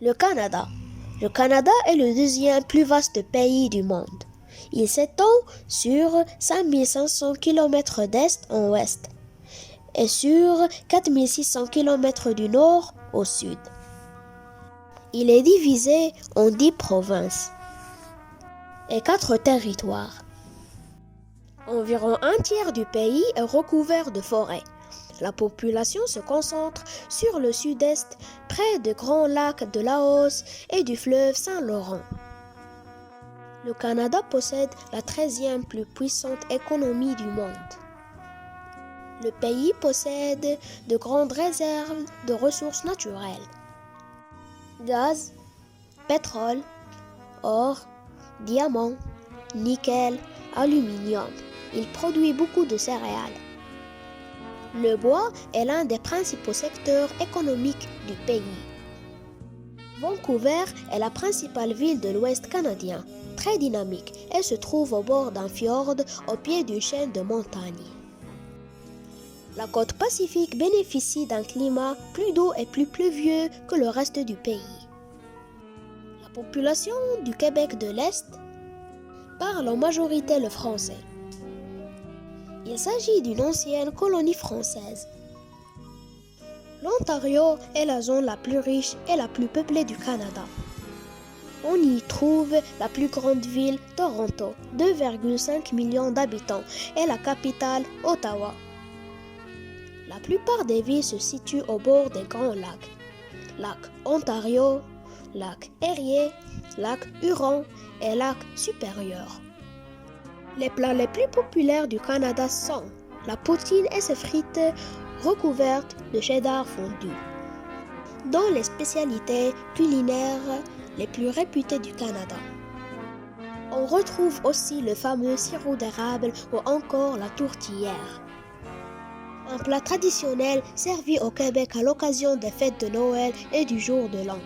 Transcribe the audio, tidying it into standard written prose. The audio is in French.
Le Canada. Le Canada est le deuxième plus vaste pays du monde. Il s'étend sur 5500 km d'est en ouest et sur 4600 km du nord au sud. Il est divisé en 10 provinces et 4 territoires. Environ un tiers du pays est recouvert de forêts. La population se concentre sur le sud-est, près des grands lacs de Laos et du fleuve Saint-Laurent. Le Canada possède la 13e plus puissante économie du monde. Le pays possède de grandes réserves de ressources naturelles. Gaz, pétrole, or, diamants, nickel, aluminium. Il produit beaucoup de céréales. Le bois est l'un des principaux secteurs économiques du pays. Vancouver est la principale ville de l'Ouest canadien, très dynamique, et se trouve au bord d'un fjord au pied d'une chaîne de montagnes. La côte pacifique bénéficie d'un climat plus doux et plus pluvieux que le reste du pays. La population du Québec de l'Est parle en majorité le français. Il s'agit d'une ancienne colonie française. L'Ontario est la zone la plus riche et la plus peuplée du Canada. On y trouve la plus grande ville, Toronto, 2,5 millions d'habitants, et la capitale, Ottawa. La plupart des villes se situent au bord des grands lacs. Lac Ontario, lac Erie, lac Huron et lac Supérieur. Les plats les plus populaires du Canada sont la poutine et ses frites recouvertes de cheddar fondu. Dans les spécialités culinaires les plus réputées du Canada, on retrouve aussi le fameux sirop d'érable ou encore la tourtière. Un plat traditionnel servi au Québec à l'occasion des fêtes de Noël et du jour de l'an.